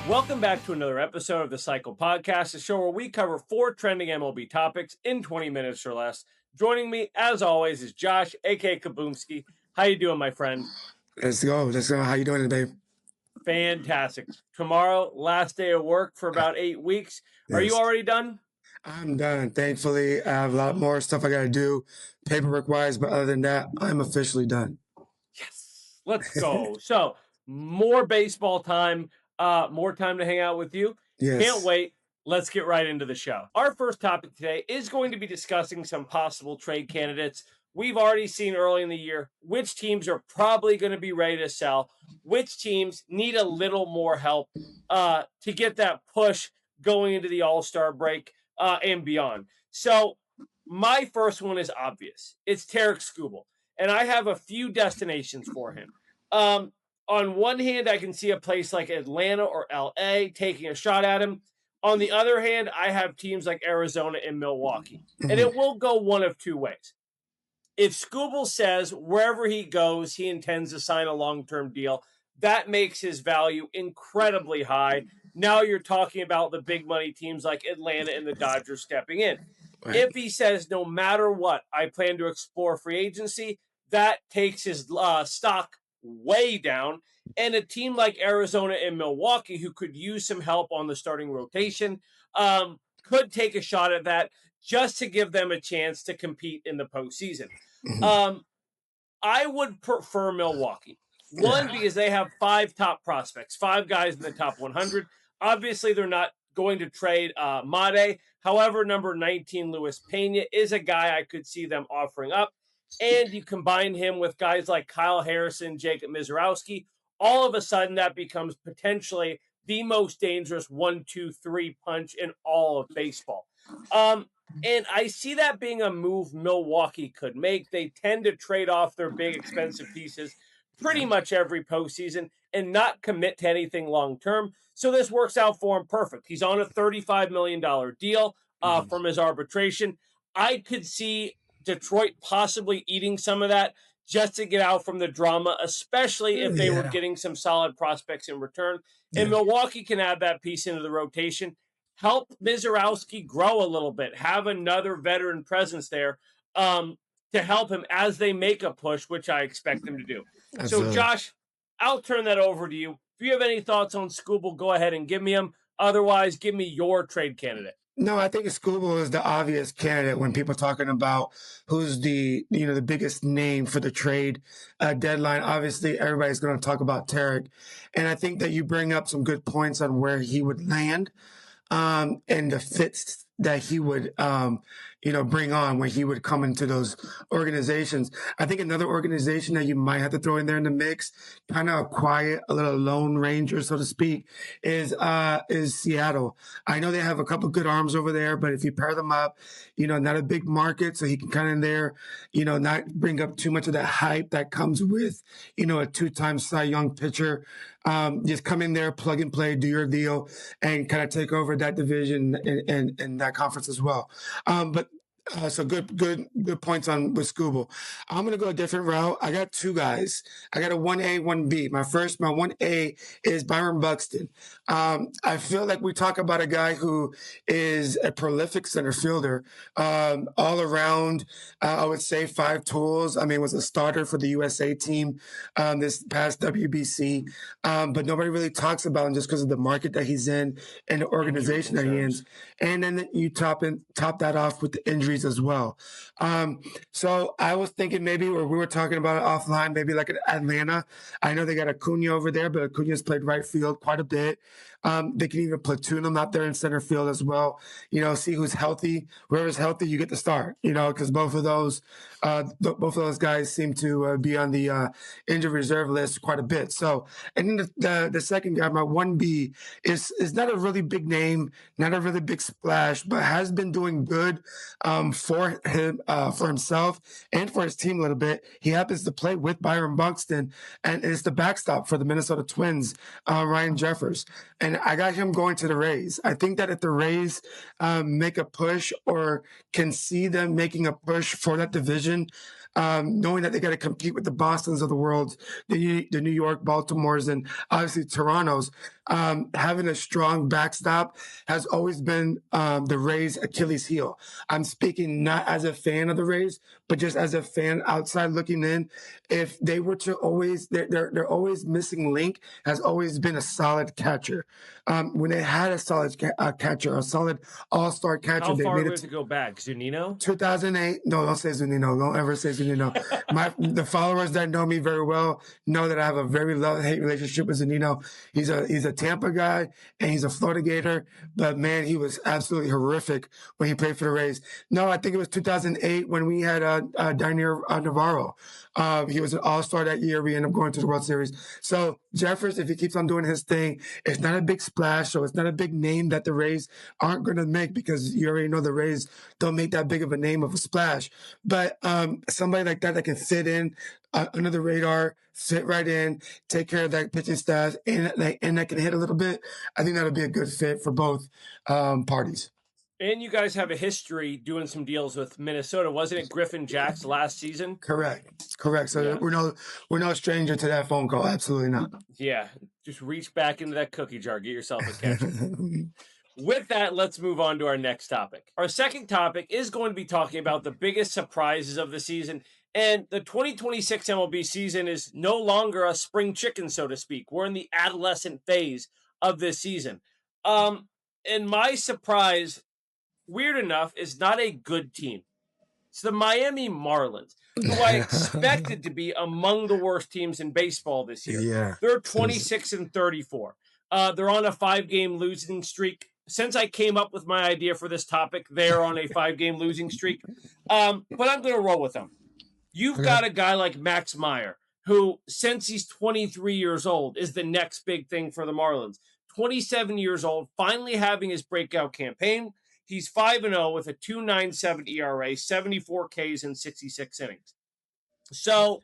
Welcome back to another episode of the Cycle Podcast, a show where we cover 4 trending MLB topics in 20 minutes or less. Joining me, as always, is Josh, aka Kaboomski. How you doing, my friend? Let's go. How you doing today? Fantastic. Tomorrow, last day of work for about 8 weeks. Are you Yes. already done? I'm done. Thankfully, I have a lot more stuff I got to do, paperwork-wise, but other than that, I'm officially done. Yes. Let's go. So, more baseball time, more time to hang out with you. Yes. Can't wait. Let's get right into the show. Our first topic today is going to be discussing some possible trade candidates. We've already seen early in the year which teams are probably going to be ready to sell, which teams need a little more help to get that push going into the All-Star break and beyond. So my first one is obvious. It's Tarek Skubal, and I have a few destinations for him. On one hand, I can see a place like Atlanta or LA taking a shot at him. On the other hand, I have teams like Arizona and Milwaukee. And it will go one of two ways. If Skubal says wherever he goes, he intends to sign a long-term deal, that makes his value incredibly high. Now you're talking about the big money teams like Atlanta and the Dodgers stepping in. Right. If he says, no matter what, I plan to explore free agency, that takes his stock way down. And a team like Arizona and Milwaukee, who could use some help on the starting rotation, could take a shot at that just to give them a chance to compete in the postseason. I would prefer Milwaukee. One, because they have 5 top prospects, 5 guys in the top 100. Obviously, they're not going to trade Made. However, number 19, Luis Pena, is a guy I could see them offering up. And you combine him with guys like Kyle Harrison, Jacob Misiorowski, all of a sudden that becomes potentially the most dangerous 1-2-3 punch in all of baseball. And I see that being a move Milwaukee could make. They tend to trade off their big expensive pieces pretty much every postseason and not commit to anything long term. So this works out for him perfect. He's on a $35 million deal from his arbitration. I could see Detroit possibly eating some of that just to get out from the drama, especially if they were getting some solid prospects in return. And Milwaukee can add that piece into the rotation, help Misiorowski grow a little bit, have another veteran presence there to help him as they make a push, which I expect them to do. Absolutely. So, Josh, I'll turn that over to you. If you have any thoughts on Skubal, go ahead and give me them. Otherwise, give me your trade candidate. No, I think Skubal is the obvious candidate when people are talking about who's the biggest name for the trade deadline. Obviously, everybody's going to talk about Tarek, and I think that you bring up some good points on where he would land and the fits that he would bring on when he would come into those organizations. I think another organization that you might have to throw in there in the mix, kind of a quiet, a little lone ranger, so to speak, is Seattle. I know they have a couple good arms over there, but if you pair them up, not a big market, so he can kind of there, not bring up too much of that hype that comes with, a 2-time Cy Young pitcher. Just come in there, plug and play, do your deal, and kind of take over that division and that conference as well. So good points on with Skubal. I'm gonna go a different route. I got 2 guys. I got a 1A, 1B. My 1A is Byron Buxton. I feel like we talk about a guy who is a prolific center fielder, all around. I would say 5 tools. I mean, was a starter for the USA team this past WBC, but nobody really talks about him just because of the market that he's in and the organization that he's in. And then you top that off with the injuries as well. So I was thinking maybe, or we were talking about it offline, maybe like an Atlanta. I know they got Acuna over there, but Acuna's played right field quite a bit. They can even platoon him out there in center field as well. See who's healthy. Whoever's healthy, you get to start. Because both of those guys seem to be on the injured reserve list quite a bit. So, and then the second guy, my 1B, is not a really big name, not a really big splash, but has been doing good for him, for himself and for his team a little bit. He happens to play with Byron Buxton and is the backstop for the Minnesota Twins, Ryan Jeffers. And and I got him going to the Rays. I think that if the Rays make a push or can see them making a push for that division, knowing that they got to compete with the Bostons of the world, the New York, Baltimore's, and obviously Toronto's, having a strong backstop has always been the Rays' Achilles heel. I'm speaking not as a fan of the Rays, but just as a fan outside looking in. If they were to always, their always missing link has always been a solid catcher. When they had a solid catcher, a solid all-star catcher, How they far made do we it have to go back? Zunino? 2008. No, don't say Zunino. Don't ever say Zunino. The followers that know me very well know that I have a very love-hate relationship with Zunino. He's a Tampa guy and he's a Florida Gator, but man, he was absolutely horrific when he played for the Rays. No, I think it was 2008 when we had Daniel Navarro. He was an all-star that year. We ended up going to the World Series. So Jeffers, if he keeps on doing his thing, it's not a big splash, so it's not a big name that the Rays aren't going to make, because you already know the Rays don't make that big of a name of a splash. But somebody like that can fit in under the radar, fit right in, take care of that pitching staff, and that can hit a little bit, I think that'll be a good fit for both parties. And you guys have a history doing some deals with Minnesota. Wasn't it Griffin Jacks last season? Correct. So Yeah. we're no stranger to that phone call. Absolutely not. Yeah, just reach back into that cookie jar, get yourself a catcher. With that, let's move on to our next topic. Our second topic is going to be talking about the biggest surprises of the season. And the 2026 MLB season is no longer a spring chicken, so to speak. We're in the adolescent phase of this season. And my surprise, weird enough, is not a good team. It's the Miami Marlins, who I expected to be among the worst teams in baseball this year. Yeah. They're 26 and 34. They're on a 5-game losing streak. Since I came up with my idea for this topic, they're on a 5-game losing streak. But I'm going to roll with them. You've got a guy like Max Meyer, who, since he's 23 years old, is the next big thing for the Marlins. 27 years old, finally having his breakout campaign. He's 5-0 with a 2.97 ERA, 74 Ks in 66 innings. So,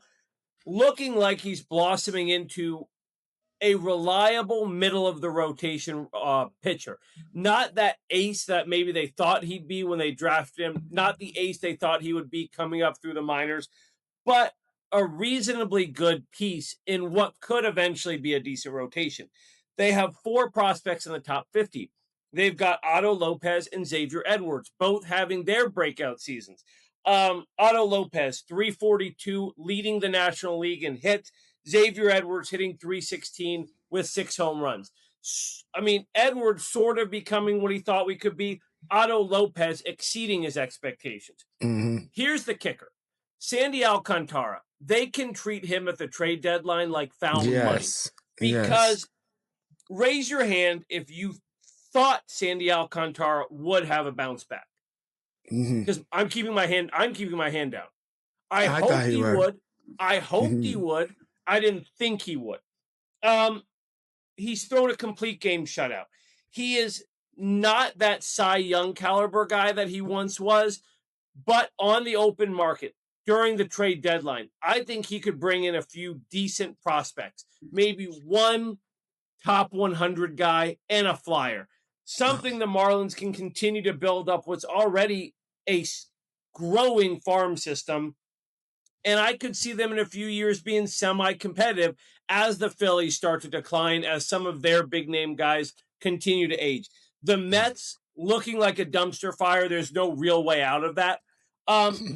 looking like he's blossoming into a reliable middle of the rotation pitcher. Not that ace that maybe they thought he'd be when they drafted him, not the ace they thought he would be coming up through the minors, but a reasonably good piece in what could eventually be a decent rotation. They have 4 prospects in the top 50. They've got Otto Lopez and Xavier Edwards, both having their breakout seasons. Otto Lopez, 342, leading the National League in hits. Xavier Edwards hitting 316 with 6 home runs. I mean, Edwards sort of becoming what he thought we could be. Otto Lopez exceeding his expectations. Mm-hmm. Here's the kicker. Sandy Alcantara, they can treat him at the trade deadline like found money. Because raise your hand if you thought Sandy Alcantara would have a bounce back. Because I'm keeping my hand down. I hoped he would. I hoped he would. I didn't think he would. He's thrown a complete game shutout. He is not that Cy Young caliber guy that he once was, but on the open market during the trade deadline, I think he could bring in a few decent prospects. Maybe one top 100 guy and a flyer. Something the Marlins can continue to build up what's already a growing farm system. And I could see them in a few years being semi-competitive as the Phillies start to decline, as some of their big-name guys continue to age. The Mets looking like a dumpster fire. There's no real way out of that.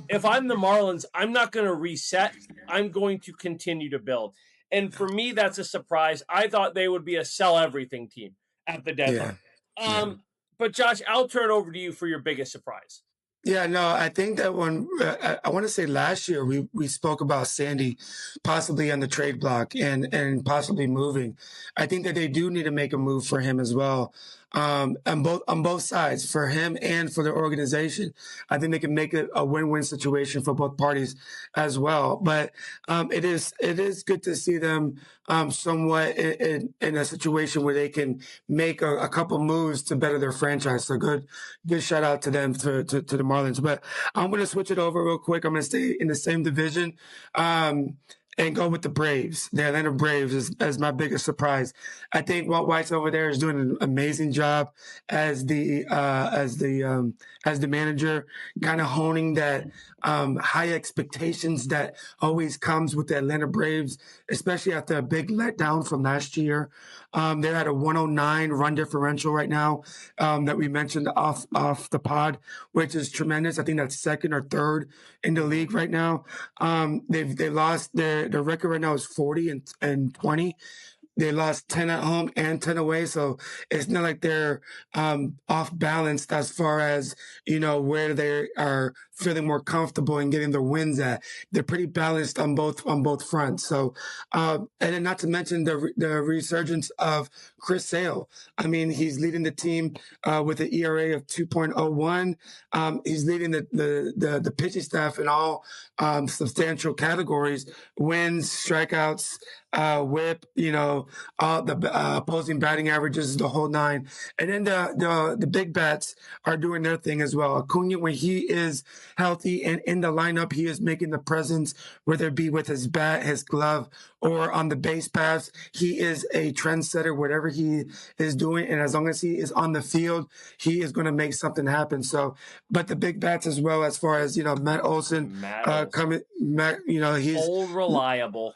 If I'm the Marlins, I'm not going to reset. I'm going to continue to build. And for me, that's a surprise. I thought they would be a sell-everything team at the deadline. But Josh, I'll turn it over to you for your biggest surprise. Yeah, no, I think that when I want to say last year we spoke about Sandy possibly on the trade block and possibly moving. I think that they do need to make a move for him as well. On both sides, for him and for the organization. I think they can make it a win-win situation for both parties as well. But it is good to see them somewhat in a situation where they can make a couple moves to better their franchise. So good shout out to them, to the Marlins. But I'm going to switch it over real quick. I'm going to stay in the same division. and go with the Braves. The Atlanta Braves is my biggest surprise. I think Walt White's over there is doing an amazing job as the manager, kind of honing that high expectations that always comes with the Atlanta Braves, especially after a big letdown from last year. They're at a 109 run differential right now that we mentioned off the pod, which is tremendous. I think that's second or third in the league right now. They lost their record right now is 40 and 20. They lost 10 at home and 10 away. So it's not like they're off balance as far as, where they are feeling more comfortable and getting their wins at. They're pretty balanced on both fronts. So, and then not to mention the resurgence of Chris Sale. I mean, he's leading the team with an ERA of 2.01. He's leading the pitching staff in all substantial categories: wins, strikeouts, whip, all the opposing batting averages, the whole nine. And then the big bats are doing their thing as well. Acuna, when he is healthy and in the lineup, he is making the presence, whether it be with his bat, his glove, or on the base paths. He is a trendsetter, whatever he is doing. And as long as he is on the field, he is going to make something happen. So, but the big bats as well, as far as, Matt Olson, coming, he's old reliable.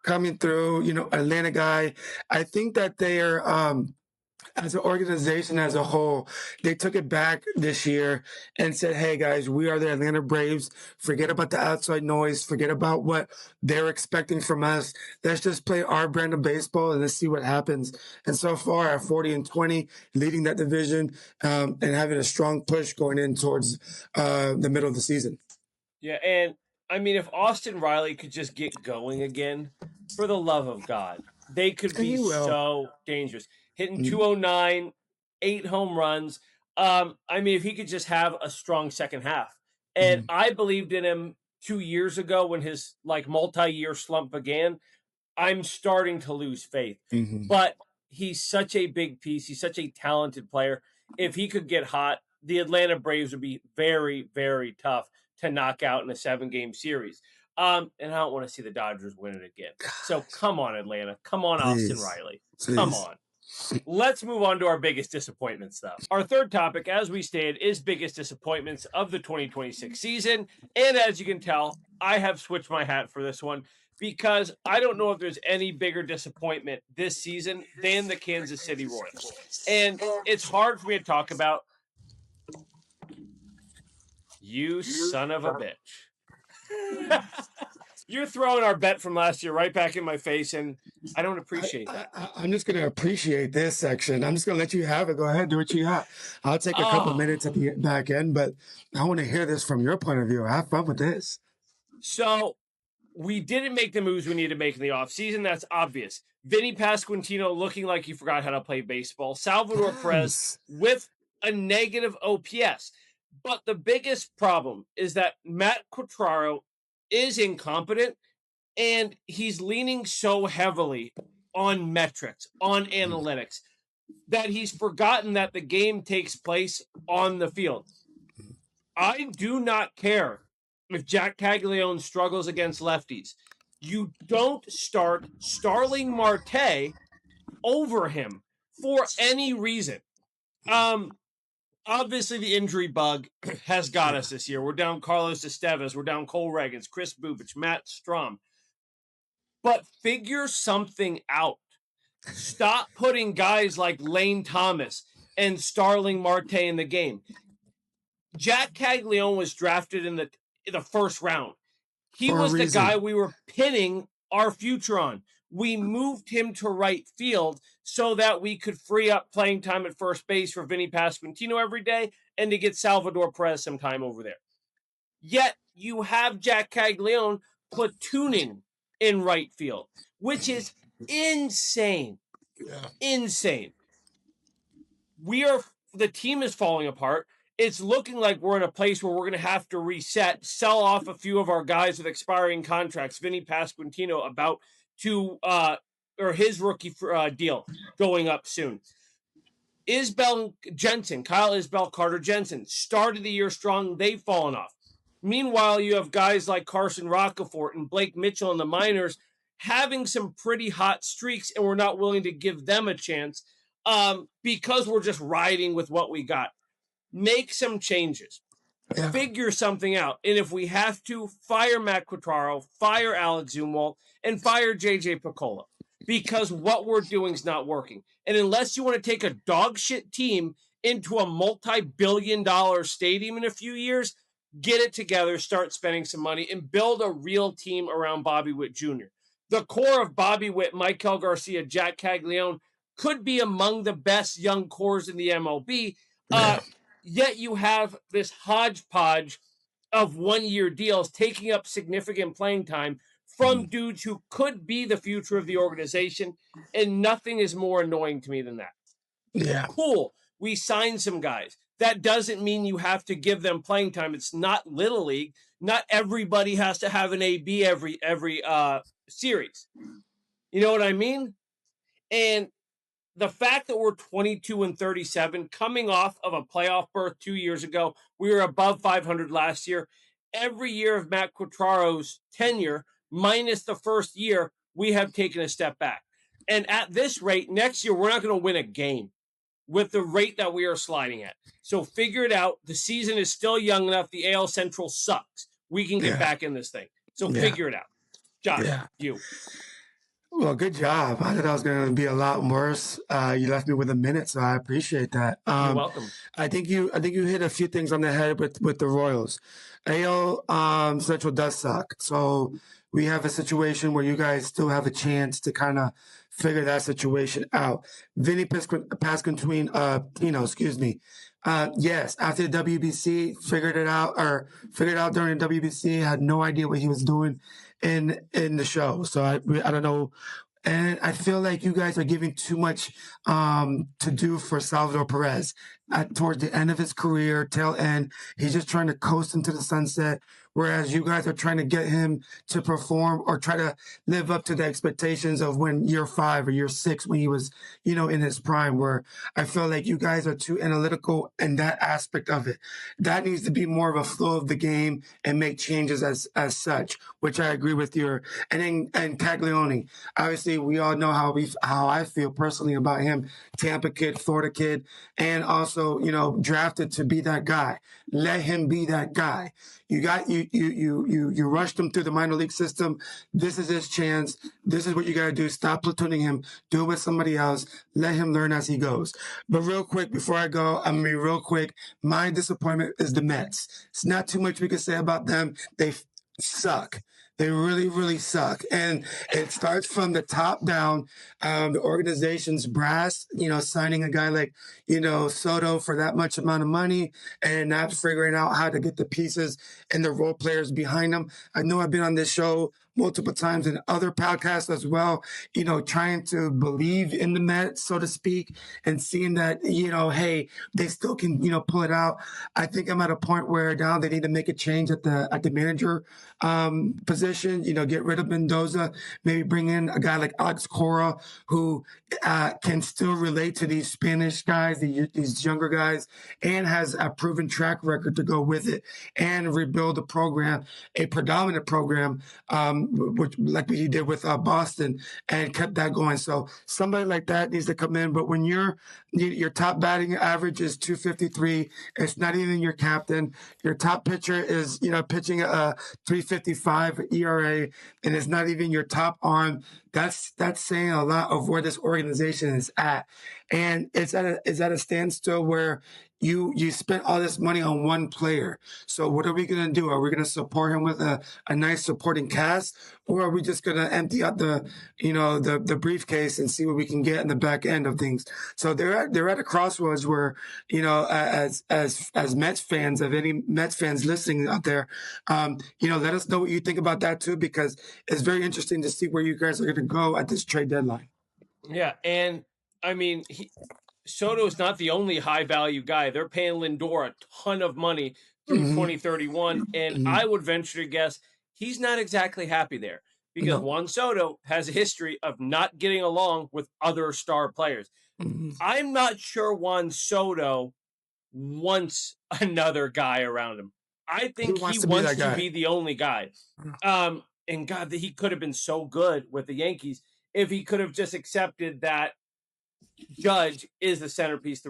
Coming through, Atlanta guy. I think that they are, as an organization as a whole, they took it back this year and said, hey guys, we are the Atlanta Braves. Forget about the outside noise. Forget about what they're expecting from us. Let's just play our brand of baseball and let's see what happens. And so far at 40 and 20, leading that division, and having a strong push going in towards the middle of the season. Yeah, and I mean, if Austin Riley could just get going again, for the love of God, they could be so dangerous. Hitting 209, 8 home runs. I mean, if he could just have a strong second half. And I believed in him 2 years ago when his multi-year slump began. I'm starting to lose faith. But he's such a big piece. He's such a talented player. If he could get hot, the Atlanta Braves would be very, very tough to knock out in a 7-game series. And I don't want to see the Dodgers win it again. So come on, Atlanta. Come on, Austin Riley. Come on. Let's move on to our biggest disappointments, though. Our third topic, as we stated, is biggest disappointments of the 2026 season. And as you can tell, I have switched my hat for this one because I don't know if there's any bigger disappointment this season than the Kansas City Royals. And it's hard for me to talk about. You son of a bitch. You're throwing our bet from last year right back in my face, and I don't appreciate that. I'm just going to appreciate this section. I'm just going to let you have it. Go ahead, do what you got. I'll take a couple minutes at the back end, but I want to hear this from your point of view. Have fun with this. So we didn't make the moves we needed to make in the offseason. That's obvious. Vinny Pasquantino looking like he forgot how to play baseball. Salvador Perez with a negative OPS. But the biggest problem is that Matt Quatraro is incompetent, and he's leaning so heavily on metrics, on analytics, that he's forgotten that the game takes place on the field. I do not care if Jack Caglione struggles against lefties. You don't start Starling Marte over him for any reason. Obviously, the injury bug has got us this year. We're down Carlos Estevez. We're down Cole Reagans, Chris Bubich, Matt Strom. But figure something out. Stop putting guys like Lane Thomas and Starling Marte in the game. Jack Caglione was drafted in the first round. He was the guy we were pinning our future on. We moved him to right field so that we could free up playing time at first base for Vinny Pasquantino every day and to get Salvador Perez some time over there. Yet you have Jack Caglione platooning in right field, which is insane. Yeah. Insane. The team is falling apart. It's looking like we're in a place where we're going to have to reset, sell off a few of our guys with expiring contracts. Vinny Pasquantino about to, or his rookie deal going up soon. Kyle Isbell, Carter Jensen started the year strong. They've fallen off. Meanwhile, you have guys like Carson Rockefeller and Blake Mitchell in the minors having some pretty hot streaks, and we're not willing to give them a chance because we're just riding with what we got. Make some changes. Yeah. Figure something out. And if we have to, fire Matt Quatraro, fire Alex Zumwalt, and fire JJ Picola. Because what we're doing is not working. And unless you want to take a dog shit team into a multi-billion-dollar stadium in a few years, get it together, start spending some money, and build a real team around Bobby Witt Jr. The core of Bobby Witt, Michael Garcia, Jack Caglione could be among the best young cores in the MLB. Yeah. Yet you have this hodgepodge of 1-year deals taking up significant playing time from dudes who could be the future of the organization, and nothing is more annoying to me than that. Yeah. Cool. We signed some guys. That doesn't mean you have to give them playing time. It's not Little League. Not everybody has to have an AB every series. You know what I mean? And the fact that we're 22-37, coming off of a playoff berth 2 years ago, we were above 500 last year. Every year of Matt Quatraro's tenure, minus the first year, we have taken a step back. And at this rate, next year, we're not going to win a game with the rate that we are sliding at. So figure it out. The season is still young enough. The AL Central sucks. We can get back in this thing. So figure it out. Josh, you. Well, good job. I thought I was going to be a lot worse. You left me with a minute, so I appreciate that. You're welcome. I think you hit a few things on the head with the Royals. AL Central does suck, so we have a situation where you guys still have a chance to kind of figure that situation out. Vinny Pasquantino, excuse me. Yes, after the WBC, figured it out during the WBC. Had no idea what he was doing in the show. So I don't know. And I feel like you guys are giving too much to do for Salvador Perez. Towards the end of his career, tail end, he's just trying to coast into the sunset, whereas you guys are trying to get him to perform or try to live up to the expectations of when year 5 or year 6 when he was, in his prime, where I feel like you guys are too analytical in that aspect of it. That needs to be more of a flow of the game and make changes as such, which I agree with your. And Caglione, obviously we all know how I feel personally about him, Tampa kid, Florida kid, and also, drafted to be that guy. Let him be that guy. You rushed him through the minor league system. This is his chance. This is what you got to do. Stop platooning him. Do it with somebody else. Let him learn as he goes. But real quick, before I go, I'm going to be real quick. My disappointment is the Mets. It's not too much we can say about them. They suck. They really, really suck. And it starts from the top down. The organization's brass, signing a guy like, Soto for that much amount of money and not figuring out how to get the pieces and the role players behind them. I know I've been on this show multiple times in other podcasts as well, trying to believe in the Mets, so to speak, and seeing that, hey, they still can, pull it out. I think I'm at a point where now they need to make a change at the manager position, get rid of Mendoza, maybe bring in a guy like Alex Cora, who can still relate to these Spanish guys, these younger guys, and has a proven track record to go with it, and rebuild a program, a predominant program, which like we did with Boston, and kept that going. So somebody like that needs to come in. But when your top batting average is 253, it's not even your captain. Your top pitcher is pitching a 355 ERA, and it's not even your top arm. That's saying a lot of where this organization is at, and it's at a standstill where you spent all this money on one player. So what are we going to do? Are we going to support him with a nice supporting cast, or are we just going to empty out the briefcase and see what we can get in the back end of things? So they're at a crossroads where, as Mets fans, of any Mets fans listening out there, let us know what you think about that too, because it's very interesting to see where you guys are going to go at this trade deadline. Yeah, and I mean, Soto is not the only high value guy. They're paying Lindor a ton of money through 2031, and I would venture to guess he's not exactly happy there because Juan Soto has a history of not getting along with other star players. I'm not sure Juan Soto wants another guy around him. I He think he wants to be wants that to guy. be the only guy. And God, that he could have been so good with the Yankees if he could have just accepted that Judge is the centerpiece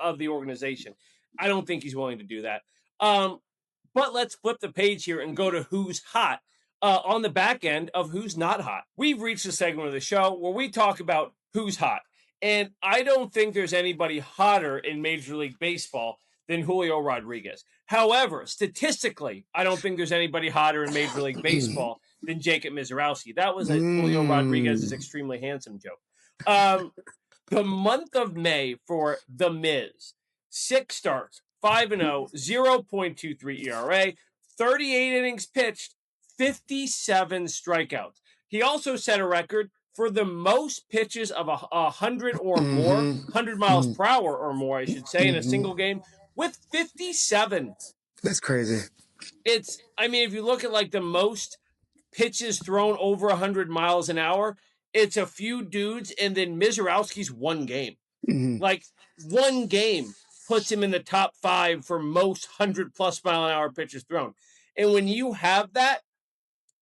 of the organization. I don't think he's willing to do that. But let's flip the page here and go to who's hot on the back end of who's not hot. We've reached a segment of the show where we talk about who's hot. And I don't think there's anybody hotter in Major League Baseball than Julio Rodriguez. However, statistically, I don't think there's anybody hotter in Major League Baseball than Jacob Mizorowski. That was a Julio Rodriguez's extremely handsome joke. The month of May for The Miz, 6 starts, 5-0, 0.23 ERA, 38 innings pitched, 57 strikeouts. He also set a record for the most pitches of 100 or more, 100 miles per hour or more, I should say, in a single game with 57. That's crazy. If you look at like the most pitches thrown over 100 miles an hour, it's a few dudes, and then Mizorowski's one game. Like, one game puts him in the top 5 for most 100-plus mile an hour pitches thrown. And when you have that,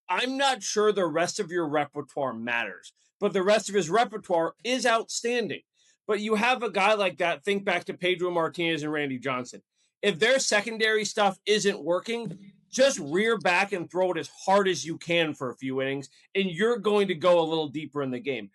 I'm not sure the rest of your repertoire matters, but the rest of his repertoire is outstanding. But you have a guy like that, think back to Pedro Martinez and Randy Johnson. If their secondary stuff isn't working, just rear back and throw it as hard as you can for a few innings, and you're going to go a little deeper in the game.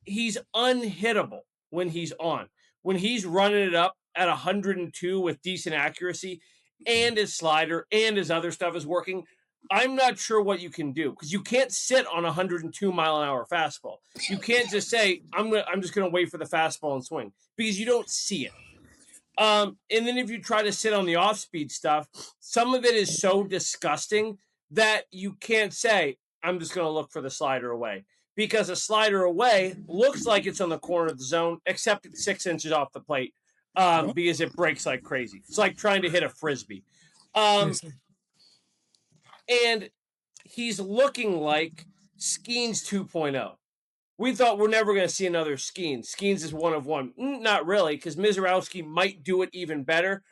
He's unhittable when he's on. When he's running it up at 102 with decent accuracy, and his slider and his other stuff is working, I'm not sure what you can do, because you can't sit on a 102 mile an hour fastball. You can't just say, I'm just going to wait for the fastball and swing, because you don't see it. And then if you try to sit on the off-speed stuff, some of it is so disgusting that you can't say, I'm just going to look for the slider away. Because a slider away looks like it's on the corner of the zone, except it's 6 inches off the plate, because it breaks like crazy. It's like trying to hit a Frisbee. And he's looking like Skeens 2.0. We thought we're never going to see another Skeens. Skeens is one of one. Not really, because Mizorowski might do it even better.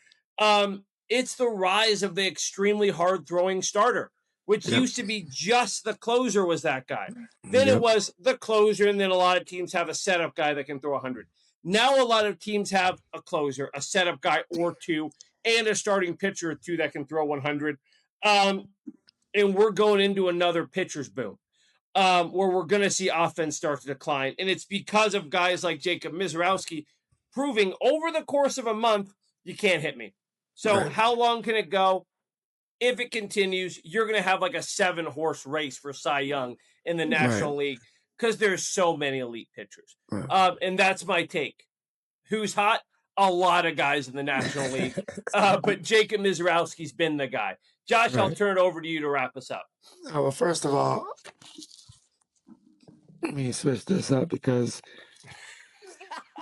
It's the rise of the extremely hard-throwing starter, which used to be just the closer was that guy. Then it was the closer, and then a lot of teams have a setup guy that can throw 100. Now a lot of teams have a closer, a setup guy or two, and a starting pitcher or two that can throw 100. And we're going into another pitcher's boom. Where we're going to see offense start to decline. And it's because of guys like Jacob Mizorowski proving over the course of a month, you can't hit me. So how long can it go? If it continues, you're going to have like a 7-horse race for Cy Young in the National League, because there's so many elite pitchers. And that's my take. Who's hot? A lot of guys in the National League. But Jacob Mizorowski's been the guy. Josh, I'll turn it over to you to wrap us up. Well, first of all, let me switch this up because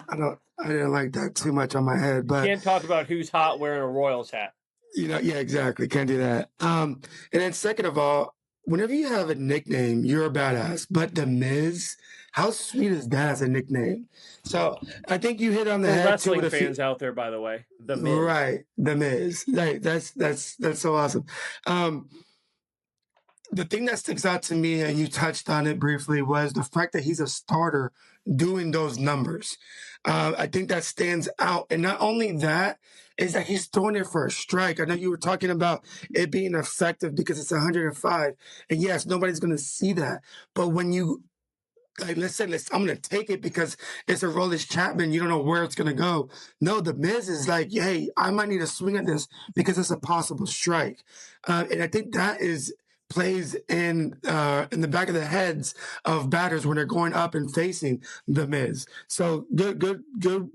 I didn't like that too much on my head. But can't talk about who's hot wearing a Royals hat. Yeah, exactly. Can't do that. And then second of all, whenever you have a nickname, you're a badass. But The Miz, how sweet is that as a nickname? So I think you hit on the head. Wrestling fans out there, by the way, The Miz. Right, The Miz. Right, that's so awesome. The thing that sticks out to me, and you touched on it briefly, was the fact that he's a starter doing those numbers. I think that stands out. And not only that, is that he's throwing it for a strike. I know you were talking about it being effective because it's 105. And yes, nobody's going to see that. But when you, like, I'm going to take it because it's a Rollis Chapman. You don't know where it's going to go. No, The Miz is like, hey, I might need to swing at this because it's a possible strike. And I think that plays in the back of the heads of batters when they're going up and facing The Miz. So good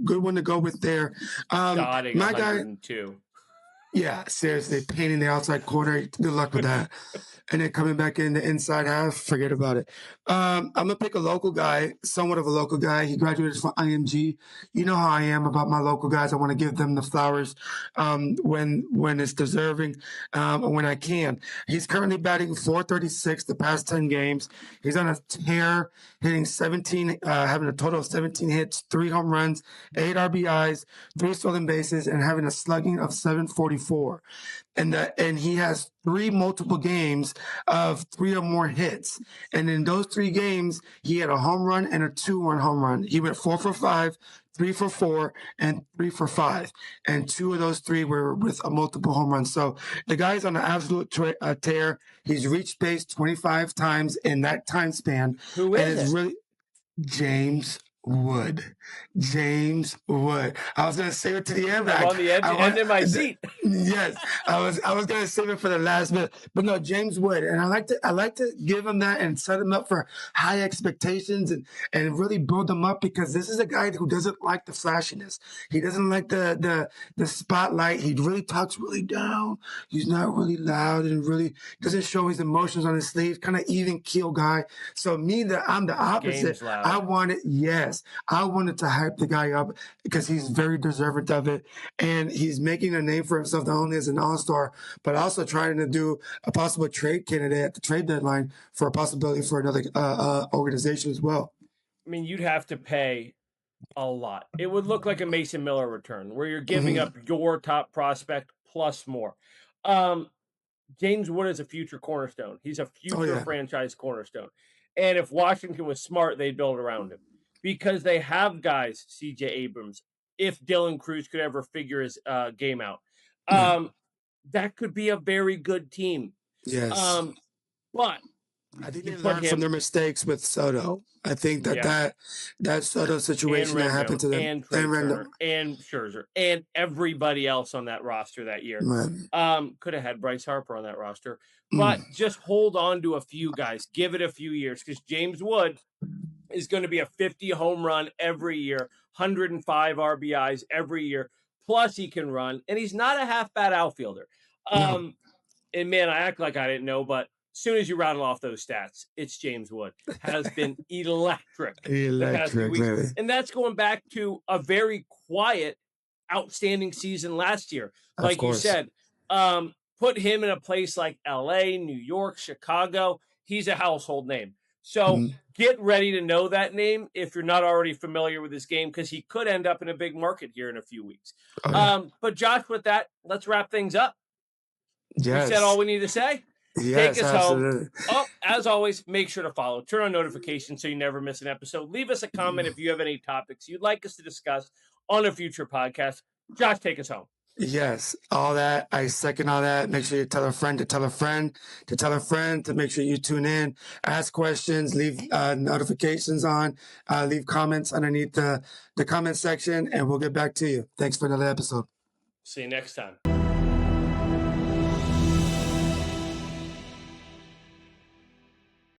one to go with there. Dotting my 102. Guy, yeah, seriously, painting the outside corner. Good luck with that. And then coming back in the inside half, forget about it. I'm going to pick a local guy, somewhat of a local guy. He graduated from IMG. You know how I am about my local guys. I want to give them the flowers when it's deserving and when I can. He's currently batting .436 the past 10 games. He's on a tear, hitting 17, having a total of 17 hits, 3 home runs, 8 RBIs, 3 stolen bases, and having a slugging of .744. 4. And he has 3 multiple games of 3 or more hits. And in those 3 games, he had a home run and a 2-run home run. He went 4 for 5, 3 for 4, and 3 for 5. And 2 of those 3 were with a multiple home run. So the guy's on an absolute tear. He's reached base 25 times in that time span. Who and is it's it? really James Wood. James Wood. I was gonna save it to the end. I'm on the end of my seat. Yes, I was gonna save it for the last minute, but no, James Wood, and I like to give him that and set him up for high expectations and really build him up, because this is a guy who doesn't like the flashiness. He doesn't like the spotlight. He really talks really down. He's not really loud and really doesn't show his emotions on his sleeve. Kind of even keel guy. So I'm the opposite. Game's loud. I wanted to hype the guy up because he's very deserving of it. And he's making a name for himself, not only as an all-star, but also trying to do a possible trade candidate at the trade deadline for a possibility for another organization as well. I mean, you'd have to pay a lot. It would look like a Mason Miller return where you're giving up your top prospect plus more. James Wood is a future cornerstone. He's a future franchise cornerstone. And if Washington was smart, they'd build around him because they have guys, C.J. Abrams, if Dylan Cruz could ever figure his game out. That could be a very good team. Yes. But I think they learned from their mistakes with Soto. I think that Soto situation that happened to them, and Turner, and Scherzer, and everybody else on that roster that year. Could have had Bryce Harper on that roster, but just hold on to a few guys. Give it a few years, because James Wood is going to be a 50 home run every year, 105 RBIs every year. Plus, he can run, and he's not a half bad outfielder. And man, I act like I didn't know, but as soon as you rattle off those stats, it's James Wood. Has been electric the past few weeks. Really. And that's going back to a very quiet, outstanding season last year. Like you said, put him in a place like LA, New York, Chicago. He's a household name. So get ready to know that name if you're not already familiar with his game, because he could end up in a big market here in a few weeks. But Josh, with that, let's wrap things up. Yes. We said all we need to say. Yes, take us absolutely. home. As always, make sure to follow. Turn on notifications so you never miss an episode. Leave us a comment if you have any topics you'd like us to discuss on a future podcast. Josh, take us home. Yes, all that. I second all that. Make sure you tell a friend to tell a friend to tell a friend to make sure you tune in, ask questions, leave notifications on, leave comments underneath the comment section, and we'll get back to you. Thanks for another episode. See you next time.